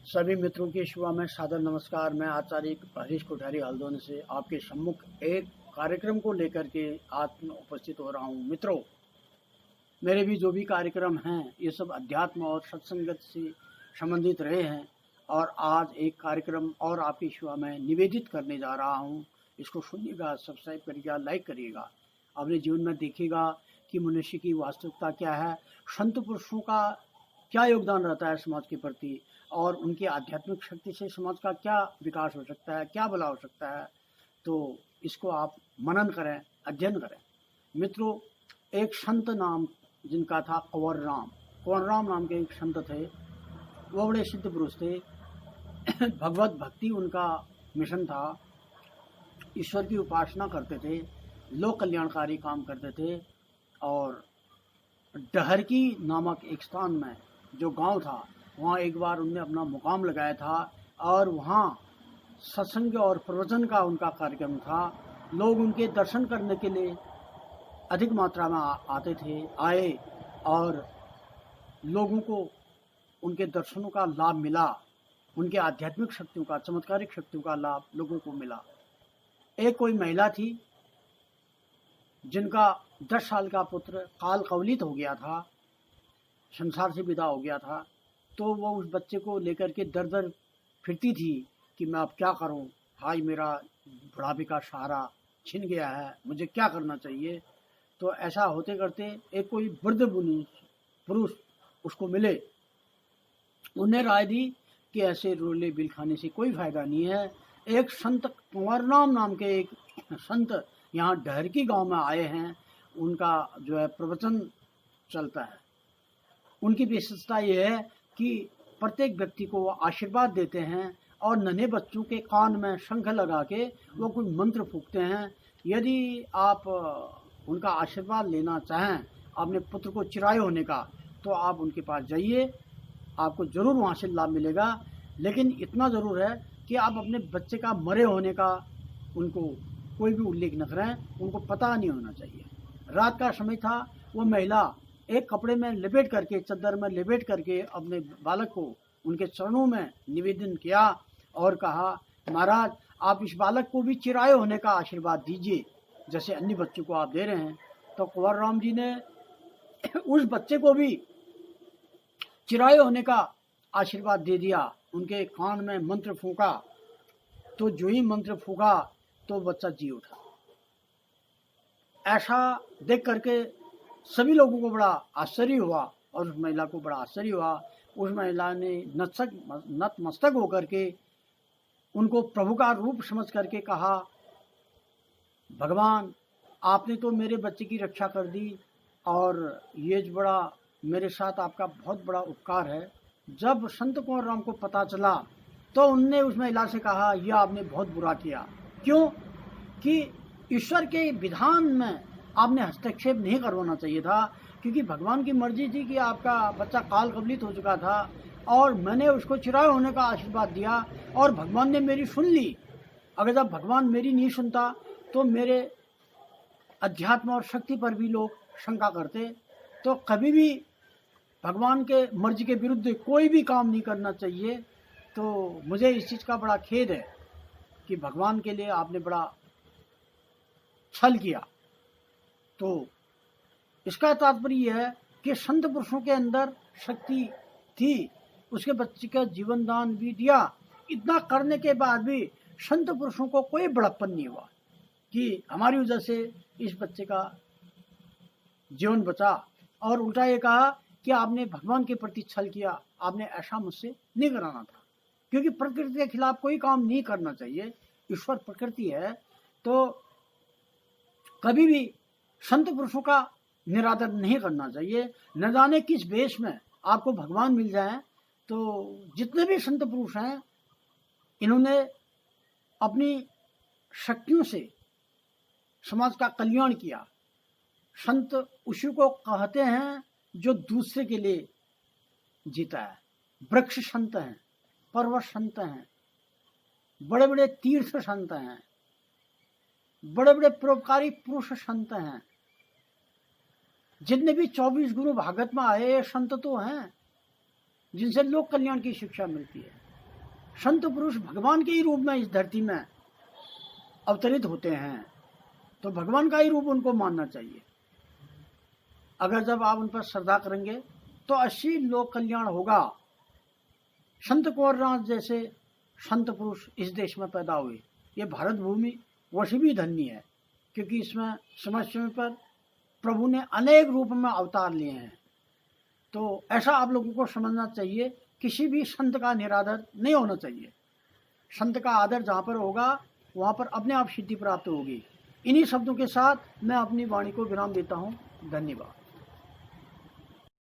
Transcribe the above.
सभी मित्रों की शुभ में सादर नमस्कार। मैं आचार्य हरीश कोठारी हल्द्वानी से आपके सम्मुख एक कार्यक्रम को लेकर के आज उपस्थित हो रहा हूँ। मित्रों, मेरे भी जो भी कार्यक्रम हैं ये सब अध्यात्म और सत्संगत से संबंधित रहे हैं और आज एक कार्यक्रम और आपकी सेवा में निवेदित करने जा रहा हूँ। इसको सुनिएगा, सब्सक्राइब करिएगा, लाइक करिएगा। अपने जीवन में देखिएगा कि मनुष्य की वास्तविकता क्या है, संत पुरुषों का क्या योगदान रहता है समाज के प्रति और उनकी आध्यात्मिक शक्ति से समाज का क्या विकास हो सकता है, क्या भला हो सकता है। तो इसको आप मनन करें, अध्ययन करें। मित्रों, एक संत नाम जिनका था कंवर राम नाम के एक संत थे। वो बड़े सिद्ध पुरुष थे। भगवत भक्ति उनका मिशन था। ईश्वर की उपासना करते थे, लोक कल्याणकारी काम करते थे। और डहरकी नामक एक स्थान में जो गांव था, वहाँ एक बार उनने अपना मुकाम लगाया था और वहाँ सत्संग और प्रवचन का उनका कार्यक्रम था। लोग उनके दर्शन करने के लिए अधिक मात्रा में आए और लोगों को उनके दर्शनों का लाभ मिला। उनके आध्यात्मिक शक्तियों का, चमत्कारिक शक्तियों का लाभ लोगों को मिला। एक कोई महिला थी जिनका 10 साल का पुत्र काल कवलित हो गया था, संसार से विदा हो गया था। तो वो उस बच्चे को लेकर के दर दर फिरती थी कि मैं अब क्या करूं, भाई मेरा बुढ़ापे का सहारा छिन गया है, मुझे क्या करना चाहिए। तो ऐसा होते करते एक कोई वृद्ध मुनि पुरुष उसको मिले। उन्हें राय दी कि ऐसे रोले बिल खाने से कोई फायदा नहीं है। एक संत कंवर नाम के एक संत यहाँ डहरकी गांव में आए हैं। उनका जो है प्रवचन चलता है। उनकी विशेषता ये है कि प्रत्येक व्यक्ति को वो आशीर्वाद देते हैं और नन्हे बच्चों के कान में शंख लगा के वो कुछ मंत्र फूंकते हैं। यदि आप उनका आशीर्वाद लेना चाहें अपने पुत्र को चिराए होने का, तो आप उनके पास जाइए, आपको ज़रूर वहाँ से लाभ मिलेगा। लेकिन इतना ज़रूर है कि आप अपने बच्चे का मरे होने का उनको कोई भी उल्लेख न करें, उनको पता नहीं होना चाहिए। रात का समय था। वो महिला एक कपड़े में लपेट करके, चादर में लपेट करके अपने बालक को उनके चरणों में निवेदन किया और कहा, महाराज आप इस बालक को भी चिराए होने का आशीर्वाद दीजिए जैसे अन्य बच्चों को आप दे रहे हैं। तो कंवर राम जी ने उस बच्चे को भी चिराए होने का आशीर्वाद दे दिया। उनके कान में मंत्र फूंका। तो जो ही मंत्र फूंका तो बच्चा जी उठा। ऐसा देख करके सभी लोगों को बड़ा आश्चर्य हुआ और उस महिला को बड़ा आश्चर्य हुआ। उस महिला ने नतमस्तक होकर के उनको प्रभु का रूप समझ करके कहा, भगवान आपने तो मेरे बच्चे की रक्षा कर दी और ये बड़ा मेरे साथ आपका बहुत बड़ा उपकार है। जब संत कंवर राम को पता चला तो उनने उस महिला से कहा, यह आपने बहुत बुरा किया। क्यों? कि ईश्वर के विधान में आपने हस्तक्षेप नहीं करवाना चाहिए था, क्योंकि भगवान की मर्जी थी कि आपका बच्चा काल कवलित हो चुका था और मैंने उसको चिराए होने का आशीर्वाद दिया और भगवान ने मेरी सुन ली। अगर जब भगवान मेरी नहीं सुनता तो मेरे अध्यात्म और शक्ति पर भी लोग शंका करते। तो कभी भी भगवान के मर्जी के विरुद्ध कोई भी काम नहीं करना चाहिए। तो मुझे इस चीज़ का बड़ा खेद है कि भगवान के लिए आपने बड़ा छल किया। तो इसका तात्पर्य यह है कि संत पुरुषों के अंदर शक्ति थी, उसके बच्चे का जीवन दान भी दिया। इतना करने के बाद भी संत पुरुषों को कोई बड़प्पन नहीं हुआ कि हमारी वजह से इस बच्चे का जीवन बचा। और उल्टा ये कहा कि आपने भगवान के प्रति छल किया, आपने ऐसा मुझसे नहीं कराना था। क्योंकि प्रकृति के खिलाफ कोई काम नहीं करना चाहिए। ईश्वर प्रकृति है, तो कभी भी संत पुरुषों का निरादर नहीं करना चाहिए। न जाने किस वेश में आपको भगवान मिल जाएं। तो जितने भी संत पुरुष हैं, इन्होंने अपनी शक्तियों से समाज का कल्याण किया। संत उसी को कहते हैं जो दूसरे के लिए जीता है। वृक्ष संत हैं, पर्वत संत हैं, बड़े बड़े तीर्थ संत हैं, बड़े बड़े परोपकारी पुरुष संत हैं। जितने भी 24 गुरु भागवत में आए संत तो हैं जिनसे लोक कल्याण की शिक्षा मिलती है। संत पुरुष भगवान के ही रूप में इस धरती में अवतरित होते हैं, तो भगवान का ही रूप उनको मानना चाहिए। अगर जब आप उन पर श्रद्धा करेंगे तो अवश्य लोक कल्याण होगा। संत कौरराज जैसे संत पुरुष इस देश में पैदा हुए, ये भारत भूमि वैसे भी धन्य है, क्योंकि इसमें समय समय पर प्रभु ने अनेक रूप में अवतार लिए हैं। तो ऐसा आप लोगों को समझना चाहिए, किसी भी संत का निरादर नहीं होना चाहिए। संत का आदर जहाँ पर होगा वहाँ पर अपने आप सिद्धि प्राप्त होगी। इन्हीं शब्दों के साथ मैं अपनी वाणी को विराम देता हूँ। धन्यवाद।